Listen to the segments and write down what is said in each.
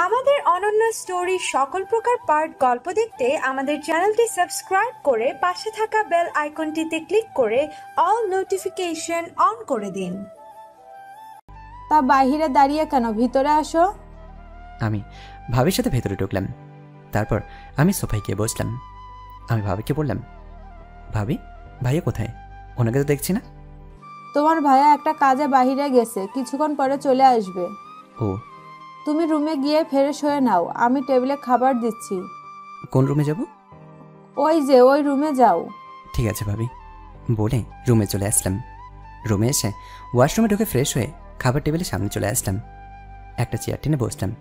আমাদের অনন্য স্টোরি সকল প্রকার পার্ট গল্প দেখতে আমাদের চ্যানেলটি সাবস্ক্রাইব করে পাশে থাকা বেল আইকনটিতে ক্লিক করে অল নোটিফিকেশন অন করে দিন। তা বাইরে দাঁড়িয়ে কেন, ভিতরে আসো। আমি ভাবির সাথে ভেতরে ঢুকলাম। তারপর আমি সোফায় গিয়ে বসলাম। আমি ভাবিকে বললাম, ভাবি ভাইয়া কোথায়? ওনাকে তো দেখছি না। তোমার ভাইয়া একটা কাজে বাইরে গেছে, কিছুক্ষণ পরে চলে আসবে। ও, তুমি রুমে গিয়ে ফ্রেশ হয়ে নাও, আমি টেবিলে খাবার দিচ্ছি। কোন রুমে যাব? ওই যে ওই রুমে যাও। ঠিক আছে ভাবি বলে রুমে চলে আসলাম। রুমে এসে ওয়াশরুমে ঢুকে ফ্রেশ হয়ে খাবার টেবিলের সামনে চলে আসলাম। একটা চেয়ার টেনে বসলাম।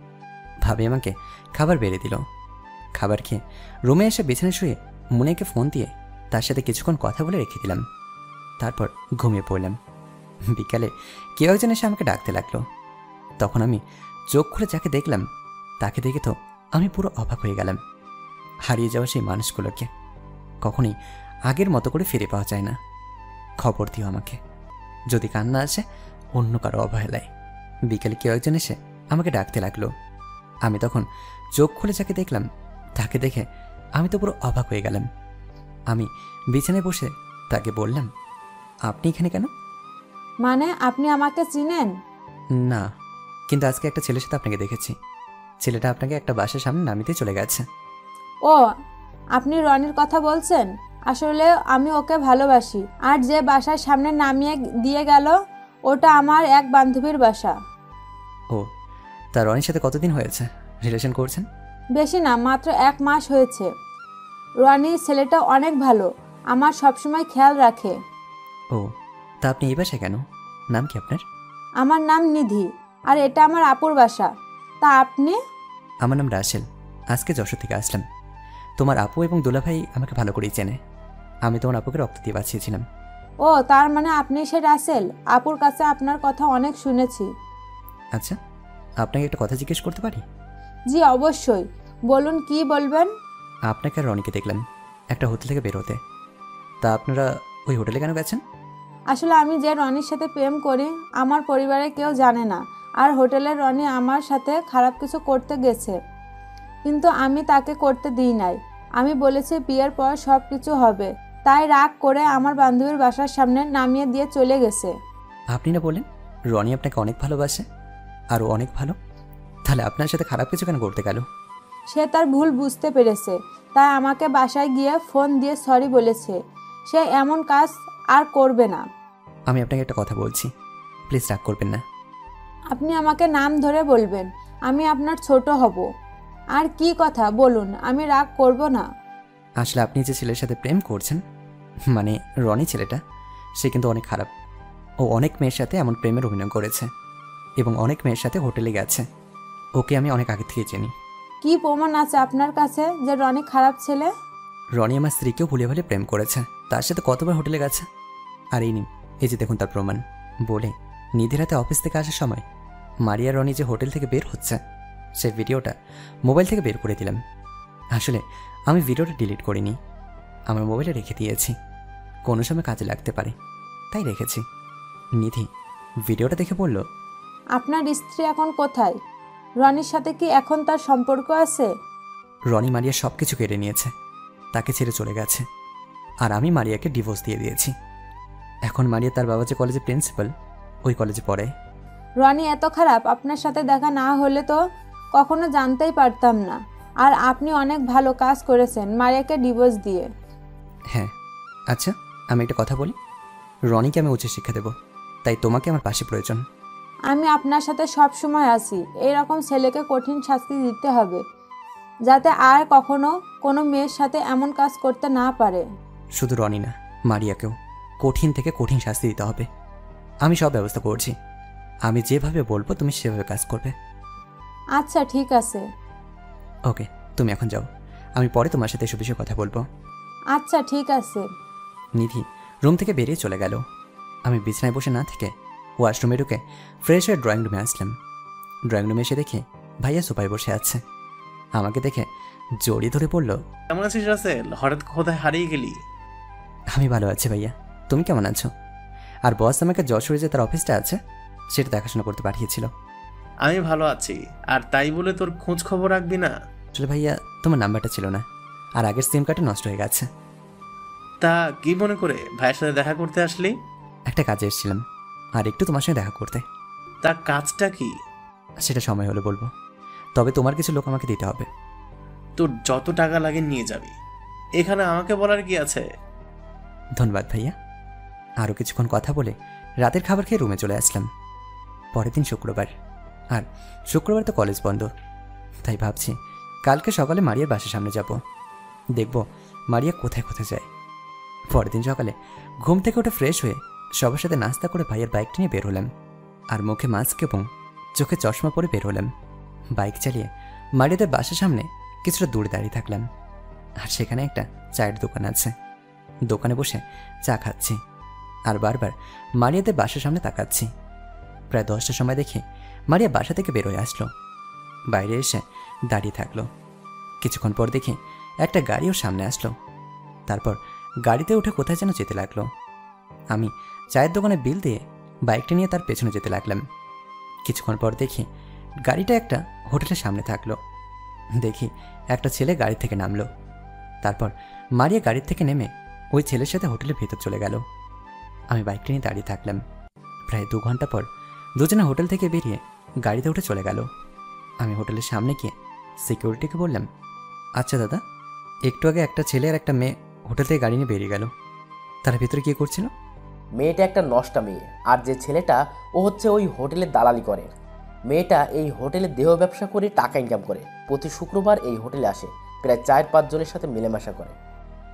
ভাবি আমাকে খাবার বেড়ে দিল। খাবার খেয়ে রুমে এসে বিছানায় শুয়ে মুনিয়াকে ফোন দিয়ে তার সাথে কিছুক্ষণ কথা বলে রেখে দিলাম। তারপর ঘুমিয়ে পড়লাম। বিকালে কেউ একজন এসে আমাকে ডাকতে লাগলো। তখন আমি চোখ খুলে যাকে দেখলাম তাকে দেখে তো আমি পুরো অবাক হয়ে গেলাম। হারিয়ে যাওয়া সেই মানুষগুলোকে কখনোই আগের মতো করে ফিরে পাওয়া যায় না। খবর দিও আমাকে যদি কান্না আসে অন্য কারো অবহেলায়। বিকেলে কেউ একজন এসে আমাকে ডাকতে লাগলো। আমি তখন চোখ খুলে যাকে দেখলাম তাকে দেখে আমি তো পুরো অবাক হয়ে গেলাম। আমি বিছানায় বসে তাকে বললাম, আপনি এখানে কেন? মানে আপনি আমাকে চিনেন? না, কিন্তু আজকে একটা ছেলের সাথে আপনাকে দেখেছি। ছেলেটা আপনাকে একটা বাসার সামনে নামিতে চলে গেছে। ও, আপনি রনির কথা বলছেন? আসলে আমি ওকে ভালোবাসি, আর যে বাসার সামনে নামিয়ে দিয়ে গেল ওটা আমার এক বান্ধবীর বাসা। ও, তা রনির সাথে কতদিন হয়েছে রিলেশন করছেন? বেশি না, মাত্র 1 মাস হয়েছে। রনির ছেলেটা অনেক ভালো, আমার সবসময় খেয়াল রাখে। ও, তা আপনি এই বাসায় কেন? নাম কি আপনার? আমার নাম নিধি, আর এটা আমার আপুর বাসা। তা আপনি? আমার নাম রাসেল। আজকে যশোর থেকে আসলাম। তোমার আপু এবং দুলাভাই আমাকে ভালো করেই চেনে। আমি তোমার আপুকে রক্ত দিয়ে বাঁচিয়েছিলাম। ও, তার মানে আপনি সে রাসেল? আপুর কাছে আপনার কথা অনেক শুনেছি। আচ্ছা, আপনাকে একটা কথা জিজ্ঞেস করতে পারি? জি অবশ্যই, বলুন কি বলবেন। আপনাকে আর রনিকে দেখলাম একটা হোটেল থেকে বের হতে। তা আপনারা ওই হোটেলে কেন গেছেন? আসলে আমি যে রনির সাথে প্রেম করি আমার পরিবারে কেউ জানে না, আর হোটেলের রনি আমার সাথে খারাপ কিছু করতে গেছে, কিন্তু আমি তাকে করতে দিই নাই। আমি বলেছি বিয়ের পর সব কিছু হবে, তাই রাগ করে আমার বান্ধবীর বাসার সামনে নামিয়ে দিয়ে চলে গেছে। আপনি না বলেন রনি আপনাকে অনেক ভালোবাসে, আর ও অনেক ভালো, তাহলে আপনার সাথে খারাপ কিছু কেন করতে গেল? সে তার ভুল বুঝতে পেরেছে, তাই আমাকে বাসায় গিয়ে ফোন দিয়ে সরি বলেছে। সে এমন কাজ আর করবে না। আমি আপনাকে একটা কথা বলছি, প্লিজ রাগ করবেন না। আপনি আমাকে নাম ধরে বলবেন, আমি আপনার ছোট হব। আর কি কথা বলুন, আমি রাগ করব না। আসলে আপনি যে ছেলের সাথে প্রেম করছেন, মানে রনি ছেলেটা, সে কিন্তু অনেক খারাপ। ও অনেক মেয়ের সাথে এমন প্রেমের অভিনয় করেছে এবং অনেক মেয়ের সাথে হোটেলে গেছে। ওকে আমি অনেক আগে থেকে চিনি। কি প্রমাণ আছে আপনার কাছে যে রনি খারাপ ছেলে? রনি আমার স্ত্রীকেও ভুলে ভুলে প্রেম করেছে, তার সাথে কতবার হোটেলে গেছে। আর এই নিন, এই যে দেখুন তার প্রমাণ। বলে নিধির হাতে অফিস থেকে আসার সময় মারিয়া রনি যে হোটেল থেকে বের হচ্ছে সে ভিডিওটা মোবাইল থেকে বের করে দিলাম। আসলে আমি ভিডিওটা ডিলিট করিনি, আমার মোবাইলে রেখে দিয়েছি, কোনো সময় কাজে লাগতে পারে তাই রেখেছি। নিধি ভিডিওটা দেখে বলল, আপনার স্ত্রী এখন কোথায়? রনির সাথে কি এখন তার সম্পর্ক আছে? রনি মারিয়া সব কিছু কেড়ে নিয়েছে, তাকে ছেড়ে চলে গেছে, আর আমি মারিয়াকে ডিভোর্স দিয়ে দিয়েছি। এখন মারিয়া তার বাবা যে কলেজে প্রিন্সিপাল, ওই কলেজে পড়ে। রনি এত খারাপ, আপনার সাথে দেখা না হলে তো কখনো জানতেই পারতাম না। আর আপনি অনেক ভালো কাজ করেছেন মারিয়াকে ডিভোর্স দিয়ে। হ্যাঁ, আচ্ছা আমি একটা কথা বলি, রনিকে আমি উচ্চ শিক্ষা দেব, তাই তোমাকে আমার পাশে প্রয়োজন। আমি আপনার সাথে সব সময় আছি। এরকম ছেলেকে কঠিন শাস্তি দিতে হবে, যাতে আর কখনো কোনো মেয়ের সাথে এমন কাজ করতে না পারে। শুধু রনি না, মারিয়াকেও কঠিন থেকে কঠিন শাস্তি দিতে হবে। আমি সব ব্যবস্থা করছি, আমি যেভাবে বলবো তুমি সেভাবে কাজ করবে। আচ্ছা ঠিক আছে। ওকে, তুমি এখন যাও, আমি পরে তোমার সাথে এসব বিষয়ে কথা বলবো। আচ্ছা ঠিক আছে। নিধি রুম থেকে বেরিয়ে চলে গেল। আমি বিছানায় বসে না থেকে ওয়াশরুমে ঢুকে ফ্রেশ হয়ে ড্রয়িং রুমে আসলাম। ড্রয়িং রুমে এসে দেখি ভাইয়া সোফায় বসে আছে। আমাকে দেখে জড়িয়ে ধরে পড়ল, কেমন আছিস রাসেল? হঠাৎ কোথায় হারিয়ে গেলি? আমি ভালো আছি ভাইয়া, তুমি কেমন আছো? আর বস আমাকে যশোরে যে তার অফিসটা আছে সেটা দেখাশোনা করতে পাঠিয়েছিল। আমি ভালো আছি, আর তাই বলে তোর খোঁজ খবর রাখবি না? আসলে ভাইয়া তোমার নাম্বারটা ছিল না, আর আগের সিম কার্ডটা নষ্ট হয়ে গেছে। তা কি মনে করে ভাইয়ের সাথে দেখা করতে আসলি? একটা কাজে এসেছিলাম, আর একটু তোমার সঙ্গে দেখা করতে। তা কাজটা কি? সেটা সময় হলে বলবো, তবে তোমার কিছু লোক আমাকে দিতে হবে। তোর যত টাকা লাগে নিয়ে যাবি, এখানে আমাকে বলার কি আছে? ধন্যবাদ ভাইয়া। আরও কিছুক্ষণ কথা বলে রাতের খাবার খেয়ে রুমে চলে আসলাম। পরের দিন শুক্রবার, আর শুক্রবার তো কলেজ বন্ধ, তাই ভাবছি কালকে সকালে মারিয়ার বাসার সামনে যাব, দেখব মারিয়া কোথায় কোথায় যায়। পরের দিন সকালে ঘুম থেকে উঠে ফ্রেশ হয়ে সবার সাথে নাস্তা করে ভাইয়ের বাইকটা নিয়ে বের হলাম, আর মুখে মাস্ক এবং চোখে চশমা পরে বের হলাম। বাইক চালিয়ে মারিয়াদের বাসার সামনে কিছুটা দূরে দাঁড়িয়ে থাকলাম, আর সেখানে একটা চায়ের দোকান আছে। দোকানে বসে চা খাচ্ছি, আর বারবার মারিয়াদের বাসার সামনে তাকাচ্ছি। প্রায় 10টার সময় দেখি মারিয়া বাসা থেকে বেরোয় আসলো, বাইরে এসে দাঁড়িয়ে থাকলো। কিছুক্ষণ পর দেখি একটা গাড়িও সামনে আসলো, তারপর গাড়িতে উঠে কোথায় যেন যেতে লাগলো। আমি চায়ের দোকানে বিল দিয়ে বাইকটা নিয়ে তার পেছনে যেতে লাগলাম। কিছুক্ষণ পর দেখি গাড়িটা একটা হোটেলের সামনে থাকলো। দেখি একটা ছেলে গাড়ি থেকে নামলো, তারপর মারিয়া গাড়ির থেকে নেমে ওই ছেলের সাথে হোটেলের ভেতর চলে গেল। আমি বাইকটা নিয়ে দাঁড়িয়ে থাকলাম। প্রায় 2 ঘন্টা পর দুজনে হোটেল থেকে বেরিয়ে গাড়িতে উঠে চলে গেল। আমি হোটেলের সামনে গিয়ে সিকিউরিটিকে বললাম, আচ্ছা দাদা, একটু আগে একটা ছেলে আর একটা মেয়ে হোটেল থেকে গাড়ি নিয়ে বেরিয়ে গেল, তারা ভেতরে কী করছিল? মেয়েটা একটা নষ্টা মেয়ে, আর যে ছেলেটা ও হচ্ছে ওই হোটেলের দালালি করে। মেয়েটা এই হোটেলে দেহ ব্যবসা করে টাকা ইনকাম করে, প্রতি শুক্রবার এই হোটেলে আসে, প্রায় 4-5 জনের সাথে মেলামেশা করে।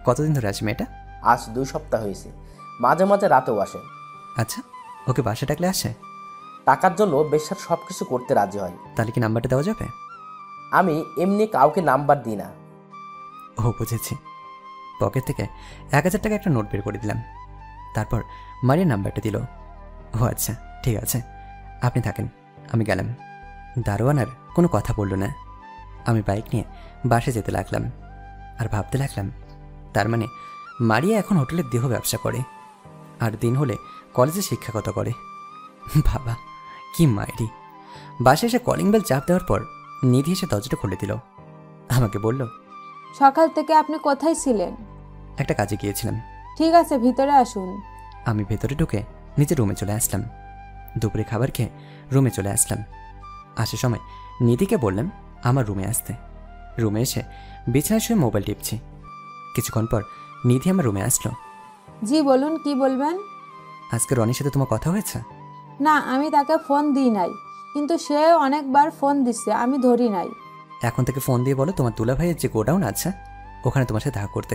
কতদিন ধরে আছে মেয়েটা? আজ 2 সপ্তাহ হয়েছে, মাঝে মাঝে রাতেও আসে। আচ্ছা, ওকে বাসা ডাকলে আসে? টাকার জন্য বেশ্যার সব কিছু করতে রাজি হয়। তাহলে কি নাম্বারটা দেওয়া যাবে? আমি এমনি কাউকে নাম্বার দিই না। ও বুঝেছি। পকেট থেকে 1000 টাকা একটা নোট বের করে দিলাম, তারপর মারিয়ার নাম্বারটা দিল। ও আচ্ছা, ঠিক আছে, আপনি থাকেন, আমি গেলাম। দারোয়ান আর কোনো কথা বলল না। আমি বাইক নিয়ে বাসে যেতে লাগলাম, আর ভাবতে লাগলাম, তার মানে মারিয়া এখন হোটেলের দেহ ব্যবসা করে, আর দিন হলে কলেজে শিক্ষকতা করে। বাবা, কি মায়েরি! বাসে এসে কলিং বেল চাপ দেওয়ার পর নিধি এসে দরজাটা খুলে দিল। আমাকে বলল, সকাল থেকে আপনি কোথায় ছিলেন? একটা কাজে গিয়েছিলাম। ঠিক আছে, ভিতরে আসুন। আমি ভেতরে ঢুকে নিজের রুমে চলে আসলাম। দুপুরে খাবার খেয়ে রুমে চলে আসলাম। আসার সময় নিধিকে বললাম আমার রুমে আসতে। রুমে এসে বিছানায় শুয়ে মোবাইল টিপছি। কিছুক্ষণ পর নিধি আমার রুমে আসলো। জি বলুন, কি বলবেন? আজকে রনির সাথে তোমার কথা হয়েছে? না, আমি তাকে ফোন দিই নাই, কিন্তু সে অনেকবার ফোন দিচ্ছে, আমি ধরি নাই। এখন থেকে ফোন দিয়ে বলো তোমার দুলা ভাইয়ের যে গোডাউন আছে ওখানে তোমার সাথে দেখা করতে,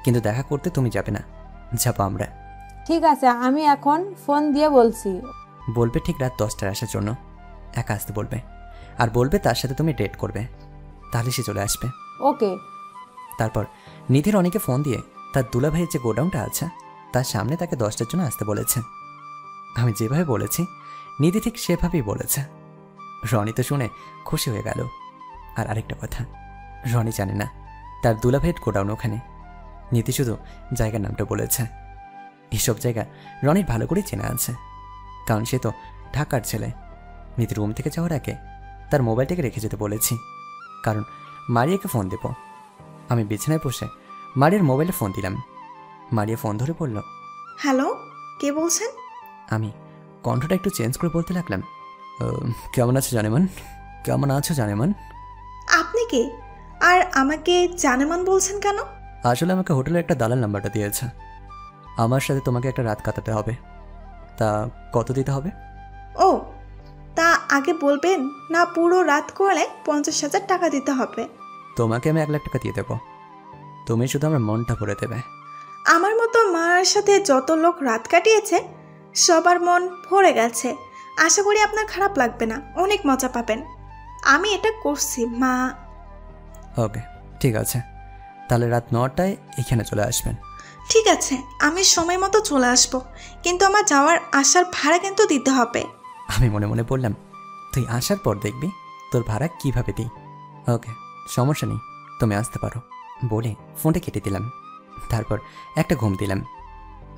কিন্তু দেখা করতে তুমি যাবে না, যাবো আমরা। ঠিক আছে, আমি এখন ফোন দিয়ে বলছি। বলবে ঠিক রাত 10টায় আসার জন্য, একা আসতে বলবে, আর বলবে তার সাথে তুমি ডেট করবে, তাহলে সে চলে আসবে। ওকে। তারপর নিধির অনেকে ফোন দিয়ে তার দুলা ভাইয়ের যে গোডাউনটা আছে তার সামনে তাকে 10টার জন্য আসতে বলেছে। আমি যেভাবে বলেছি নিধি ঠিক সেভাবেই বলেছে। রনি তো শুনে খুশি হয়ে গেল। আর আরেকটা কথা, রনি জানে না তার দুলা ভাইয়ের গোডাউন ওখানে। নিধি শুধু জায়গার নামটা বলেছে। এইসব জায়গা রনির ভালো করেই চেনা আছে, কারণ সে তো ঢাকার ছেলে। নিধি রুম থেকে যাওয়ার আগে তার মোবাইলটাকে রেখে যেতে বলেছি, কারণ মারিয়াকে ফোন দেব। আমি বিছানায় বসে মারিয়ার মোবাইলে ফোন দিলাম। মারিয়া ফোন ধরে বলল, হ্যালো, কে বলছেন? আমি কণ্ঠটা একটু চেঞ্জ করে বলতে লাগলাম, কেমন আছো জানেমান? কেমন আছো জানেমান? আপনি কে? আর আমাকে জানেমান বলছেন কেন? আসলে আমাকে হোটেলের একটা দালাল নাম্বারটা দিয়েছে। আমার সাথে তোমাকে একটা রাত কাটাতে হবে। তা কত দিতে হবে? ও, তা আগে বলবেন না? পুরো রাত করলে 50,000 টাকা দিতে হবে। তোমাকে আমি 1 লাখ টাকা দিয়ে দেবো, তুমি শুধু আমার মনটা ভরে দেবে। আমার মতো মার সাথে যত লোক রাত কাটিয়েছে সবার মন ভরে গেছে। আশা করি আপনার খারাপ লাগবে না, অনেক মজা পাবেন। আমি এটা করছি মা। ওকে, ঠিক আছে, তাহলে রাত 9টায় এখানে চলে আসবেন। ঠিক আছে, আমি সময় মতো চলে আসব, কিন্তু আমার যাওয়ার আসার ভাড়া কিন্তু দিতে হবে। আমি মনে মনে বললাম, তুই আসার পর দেখবি তোর ভাড়া কিভাবে দিই। ওকে, সমস্যা নেই, তুমি আসতে পারো বলে ফোনটা কেটে দিলাম। তারপর একটা ঘুম দিলাম।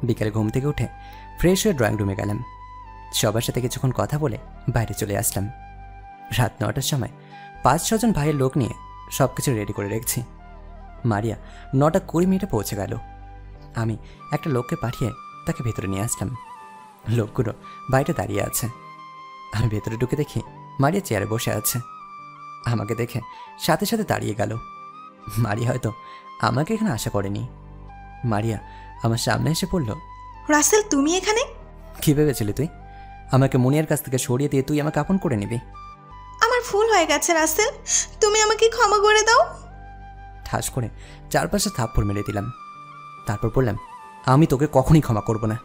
বিকালে ঘুম থেকে উঠে ফ্রেশ হয়ে ড্রয়িং রুমে গেলাম। সবার সাথে কিছুক্ষণ কথা বলে বাইরে চলে আসলাম। রাত 9টার সময় 5-6 জন ভাইয়ের লোক নিয়ে সব কিছু রেডি করে রেখেছি। মারিয়া 9:20 পৌঁছে গেল। আমি একটা লোককে পাঠিয়ে তাকে ভেতরে নিয়ে আসলাম। লোকগুলো বাইরে দাঁড়িয়ে আছে। আমি ভেতরে ঢুকে দেখি মারিয়া চেয়ারে বসে আছে। আমাকে দেখে সাথে সাথে দাঁড়িয়ে গেল। মারিয়া হয়তো আমাকে এখানে আশা করেনি। মারিয়া আমার সামনে এসে পড়ল, রাসেল তুমি এখানে? কী ভেবেছিলি তুই? আমাকে মুনিয়ার কাছ থেকে সরিয়ে দিয়ে তুই আমাকে আপন করে নিবি? আমার ভুল হয়ে গেছে রাসেল, তুমি আমাকে ক্ষমা করে দাও। ঠাস করে চারপাশে থাপ্পড় মেরে দিলাম। তারপর বললাম, আমি তোকে কখনই ক্ষমা করব না।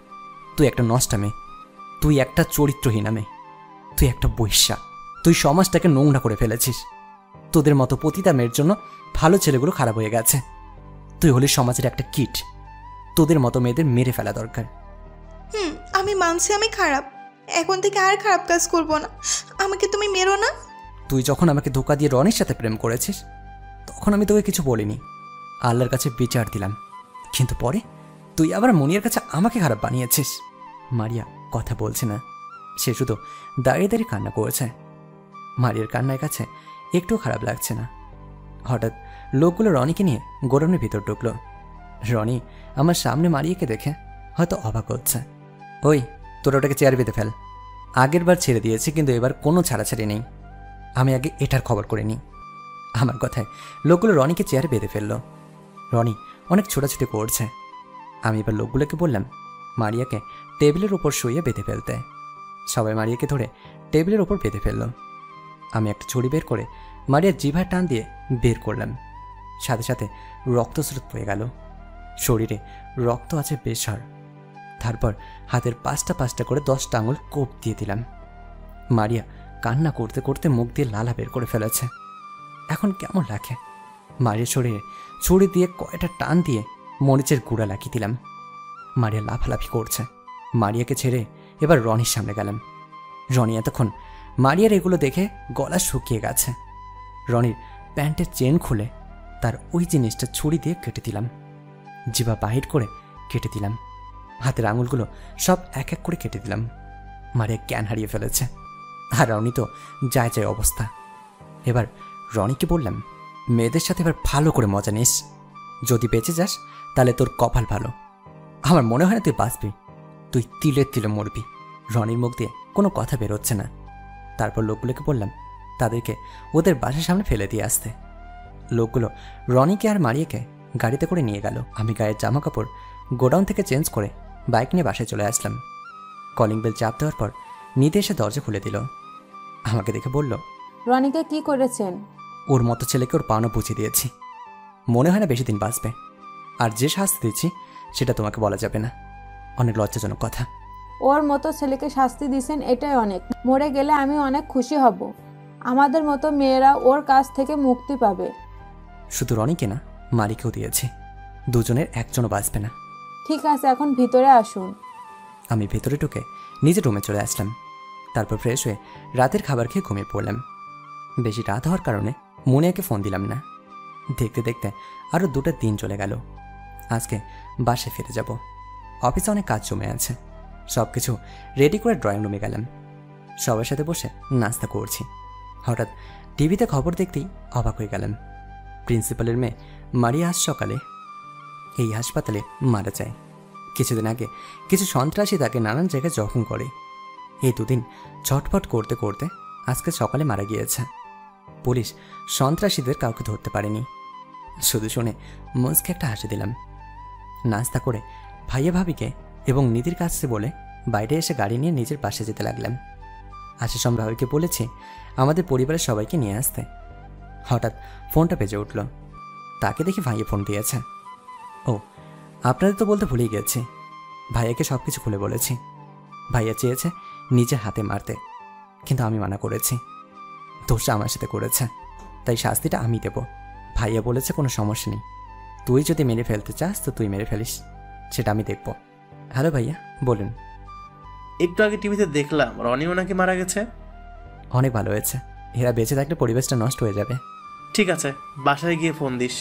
তুই একটা নষ্টা মেয়ে, তুই একটা চরিত্রহীনা মেয়ে, তুই একটা বৈশ্যা। তুই সমাজটাকে নোংরা করে ফেলেছিস। তোদের মতো পতিতা মেয়ের জন্য ভালো ছেলেগুলো খারাপ হয়ে গেছে। তুই হলি সমাজের একটা কিট। তোদের মতো মেয়েদের মেরে ফেলা দরকার। আমি মানছি আমি খারাপ, এখন থেকে আর খারাপ কাজ করব না। আমাকে তুমি মেরো না। তুই যখন আমাকে ধোকা দিয়ে রনির সাথে প্রেম করেছিস তখন আমি তোকে কিছু বলিনি, আল্লাহর কাছে বিচার দিলাম। কিন্তু পরে তুই আবার মনিয়ার কাছে আমাকে খারাপ বানিয়েছিস। মারিয়া কথা বলছে না, সে শুধু দাঁড়িয়ে দাঁড়িয়ে কান্না করেছে। মারিয়ার কান্নার কাছে একটুও খারাপ লাগছে না। হঠাৎ লোকগুলো রনিকে নিয়ে গোডাউনের ভিতর ঢুকলো। রনি আমার সামনে মারিয়াকে দেখে হয়তো অবাক হচ্ছে। ওই, তোরা ওটাকে চেয়ার বেঁধে ফেল। আগের বার ছেড়ে দিয়েছি, কিন্তু এবার কোনো ছাড়াছাড়ি নেই। আমি আগে এটার খবর করে নিই। আমার কথায় লোকগুলো রনিকে চেয়ারে বেঁধে ফেললো। রনি অনেক ছোটাছুটি করছে। আমি এবার লোকগুলোকে বললাম মারিয়াকে টেবিলের ওপর শুয়ে বেঁধে ফেলতে। সবাই মারিয়াকে ধরে টেবিলের ওপর বেঁধে ফেললো। আমি একটা ছুরি বের করে মারিয়ার জিভার টান দিয়ে বের করলাম। সাথে সাথে রক্তস্রোত বয়ে গেল। শরীরে রক্ত আছে বেশার। তারপর হাতের 5টা করে 10টা আঙুল কোপ দিয়ে দিলাম। মারিয়া কান্না করতে করতে মুখ দিয়ে লালা বের করে ফেলেছে। এখন কেমন লাগে? মারিয়ার শরীরে ছুরি দিয়ে কয়টা টান দিয়ে মরিচের গুঁড়া লাগিয়ে দিলাম। মারিয়া লাফালাফি করছে। মারিয়াকে ছেড়ে এবার রনির সামনে গেলাম। রনি এতক্ষণ মারিয়ার এগুলো দেখে গলা শুকিয়ে গেছে। রনির প্যান্টের চেন খুলে তার ওই জিনিসটা ছুরি দিয়ে কেটে দিলাম। জিভা বাহির করে কেটে দিলাম। হাতের আঙুলগুলো সব এক এক করে কেটে দিলাম। মারিয়া জ্ঞান হারিয়ে ফেলেছে। আর রনি তো যায় যায় অবস্থা। এবার রনিকে বললাম, মেয়েদের সাথে এবার ভালো করে মজা নিস। যদি বেঁচে যাস তাহলে তোর কপাল ভালো। আমার মনে হয় না তুই বাঁচবি। তুই তিলে তিলে মরবি। রনির মুখ দিয়ে কোনো কথা বেরোচ্ছে না। তারপর লোকগুলোকে বললাম তাদেরকে ওদের বাসার সামনে ফেলে দিয়ে আসতে। লোকগুলো রনিকে আর মারিয়াকে গাড়িতে করে নিয়ে গেল। আমি গায়ের জামা কাপড় গোডাউন থেকে চেঞ্জ করে বাইক নিয়ে বাসায় চলে আসলাম। কলিং বেল চাপ দেওয়ার পর নিতে এসে দরজা খুলে দিল। আমাকে দেখে বলল, রনিকে কি করেছেন? ওর মতো ছেলেকে ওর পাওনা বুঝিয়ে দিয়েছি। মনে হয় না বেশি দিন বাঁচবে। আর যে শাস্তি দিচ্ছি সেটা তোমাকে বলা যাবে না। অনেক লজ্জাজনক কথা। ওর মতো ছেলেকে শাস্তি দিয়েছেন, এটাই অনেক। মরে গেলে আমি অনেক খুশি হব। আমাদের মতো মেয়েরা ওর কাছ থেকে মুক্তি পাবে। শুধু রনিকে না, মারিকেও দিয়েছি। দুজনের একজনও বাঁচবে না। ঠিক আছে, এখন ভিতরে আসুন। আমি ভেতরে ঢুকে নিজের রুমে চলে আসলাম। তারপর ফ্রেশ হয়ে রাতের খাবার খেয়ে ঘুমিয়ে পড়লাম। বেশি রাত হওয়ার কারণে মুনিয়াকে ফোন দিলাম না। দেখতে দেখতে আরও 2টা দিন চলে গেল। আজকে বাসে ফিরে যাব। অফিসে অনেক কাজ জমে আছে। সব কিছু রেডি করে ড্রয়িং রুমে গেলাম। সবার সাথে বসে নাস্তা করছি। হঠাৎ টিভিতে খবর দেখতেই অবাক হয়ে গেলাম। প্রিন্সিপালের মেয়ে মারিয়া আজ সকালে এই হাসপাতালে মারা যায়। কিছুদিন আগে কিছু সন্ত্রাসী তাকে নানান জায়গায় জখম করে। এই 2 দিন ছটফট করতে করতে আজকে সকালে মারা গিয়েছে। পুলিশ সন্ত্রাসীদের কাউকে ধরতে পারেনি। শুধু শুনে মুচকে একটা হাসি দিলাম। নাস্তা করে ভাইয়া ভাবিকে এবং নিধির কাছে বলে বাইরে এসে গাড়ি নিয়ে নিজের পাশে যেতে লাগলাম। আসার সময় ভাবিকে বলেছি আমাদের পরিবারের সবাইকে নিয়ে আসতে। হঠাৎ ফোনটা বেজে উঠল। তাকে দেখি ভাইয়া ফোন দিয়েছে। ও, আপনাদের তো বলতে ভুলেই গেছি। ভাইয়াকে সব কিছু খুলে বলেছি। ভাইয়া চেয়েছে নিজের হাতে মারতে, কিন্তু আমি মানা করেছি। দোষটা আমার সাথে করেছে, তাই শাস্তিটা আমি দেব। ভাইয়া বলেছে কোনো সমস্যা নেই, তুই যদি মেরে ফেলতে চাস তো তুই মেরে ফেলিস, সেটা আমি দেখব। হ্যালো ভাইয়া, বলুন। একটু আগে টিভিতে দেখলাম রনিও নাকি মারা গেছে। অনেক ভালো হয়েছে। এরা বেঁচে থাকলে পরিবেশটা নষ্ট হয়ে যাবে। ঠিক আছে, বাসায় গিয়ে ফোন দিস।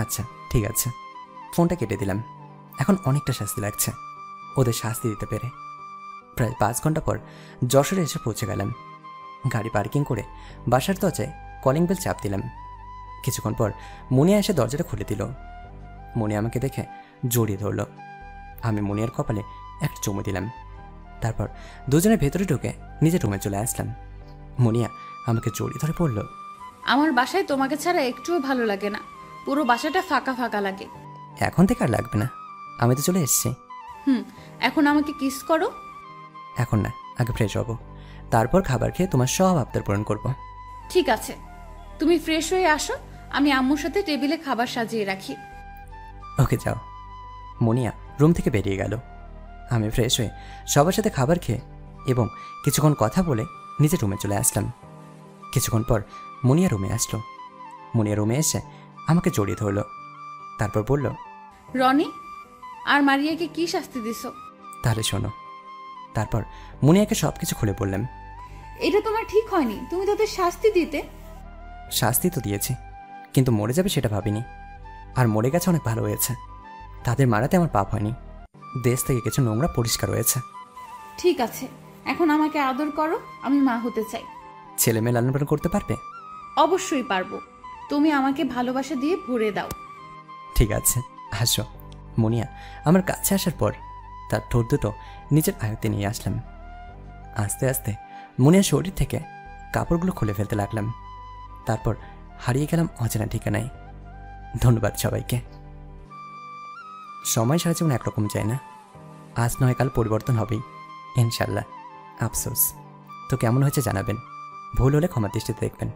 আচ্ছা ঠিক আছে। ফোনটা কেটে দিলাম। এখন অনেকটা শাস্তি লাগছে ওদের শাস্তি দিতে পেরে। প্রায় 5 ঘন্টা পর যশোরে এসে পৌঁছে গেলাম। গাড়ি পার্কিং করে বাসার দরজায় কলিং বেল চাপ দিলাম। কিছুক্ষণ পর মুনিয়া এসে দরজাটা খুলে দিল। মুনিয়া আমাকে দেখে জড়িয়ে ধরল। আমি মুনিয়ার কপালে একটা চুমু দিলাম। তারপর দুজনে ভেতরে ঢুকে নিজের রুমে চলে আসলাম। মুনিয়া আমাকে জড়িয়ে ধরে পড়ল, আমার বাসায় তোমাকে ছাড়া একটুও ভালো লাগে না, পুরো বাসাটা ফাঁকা ফাঁকা লাগে। এখন থেকে আর লাগবে না, আমি তো চলে এসেছি। এখন আমাকে কিস করো। এখন না, আগে ফ্রেশ হব, তারপর খাবার খেয়ে তোমার সব আবদার পূরণ করব। ঠিক আছে, তুমি ফ্রেশ হয়ে আসো, আমি আম্মুর সাথে টেবিলে খাবার সাজিয়ে রাখি। ওকে যাও। মুনিয়া রুম থেকে বেরিয়ে গেল। আমি ফ্রেশ হয়ে সবার সাথে খাবার খেয়ে এবং কিছুক্ষণ কথা বলে নিজের রুমে চলে আসলাম। কিছুক্ষণ পর মুনিয়া রুমে আসলো। মুনিয়া রুমে এসে আমাকে জড়িয়ে ধরল। তারপর বলল, রনি আর মারিয়াকে কি শাস্তি দিছো? তাহলে শোনো। তারপর মুনিয়াকে সব কিছু খুলে বললাম। এটা তোমার ঠিক হয়নি, তুমি তাদের শাস্তি দিতে। শাস্তি তো দিয়েছি, কিন্তু মরে যাবে সেটা ভাবিনি। আর মরে গেছে অনেক ভালো হয়েছে, তাদের মারাতে আমার পাপ হয়নি। দেশ থেকে কিছু নোংরা পরিষ্কার হয়েছে। ঠিক আছে, এখন আমাকে আদর করো, আমি মা হতে চাই। ছেলে মেয়ে লালন পালন করতে পারবে? অবশ্যই পারবো, তুমি আমাকে ভালোবাসা দিয়ে ভরে দাও। ঠিক আছে, আসো। মুনিয়া আমার কাছে আসার পর তার ঠোঁট দুটো নিজের আয়ত্তে নিয়ে আসলাম। আস্তে আস্তে মুনিয়ার শরীর থেকে কাপড়গুলো খুলে ফেলতে লাগলাম। তারপর হারিয়ে গেলাম অচেনা ঠিকানায়। ধন্যবাদ সবাইকে। সময় সারা জীবন একরকম যায় না, আজ নয় কাল পরিবর্তন হবেই ইনশাল্লাহ। আফসোস। তো কেমন হয়েছে জানাবেন, ভুল হলে ক্ষমা দৃষ্টিতে দেখবেন।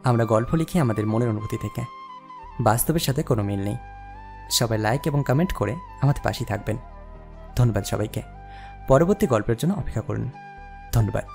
আমরা গল্প লিখি আমাদের মনের অনুভূতি থেকে, বাস্তবের সাথে কোনো মিল নেই। সবাই লাইক এবং কমেন্ট করে আমাদের পাশেই থাকবেন। ধন্যবাদ সবাইকে। পরবর্তী গল্পের জন্য অপেক্ষা করুন। ধন্যবাদ।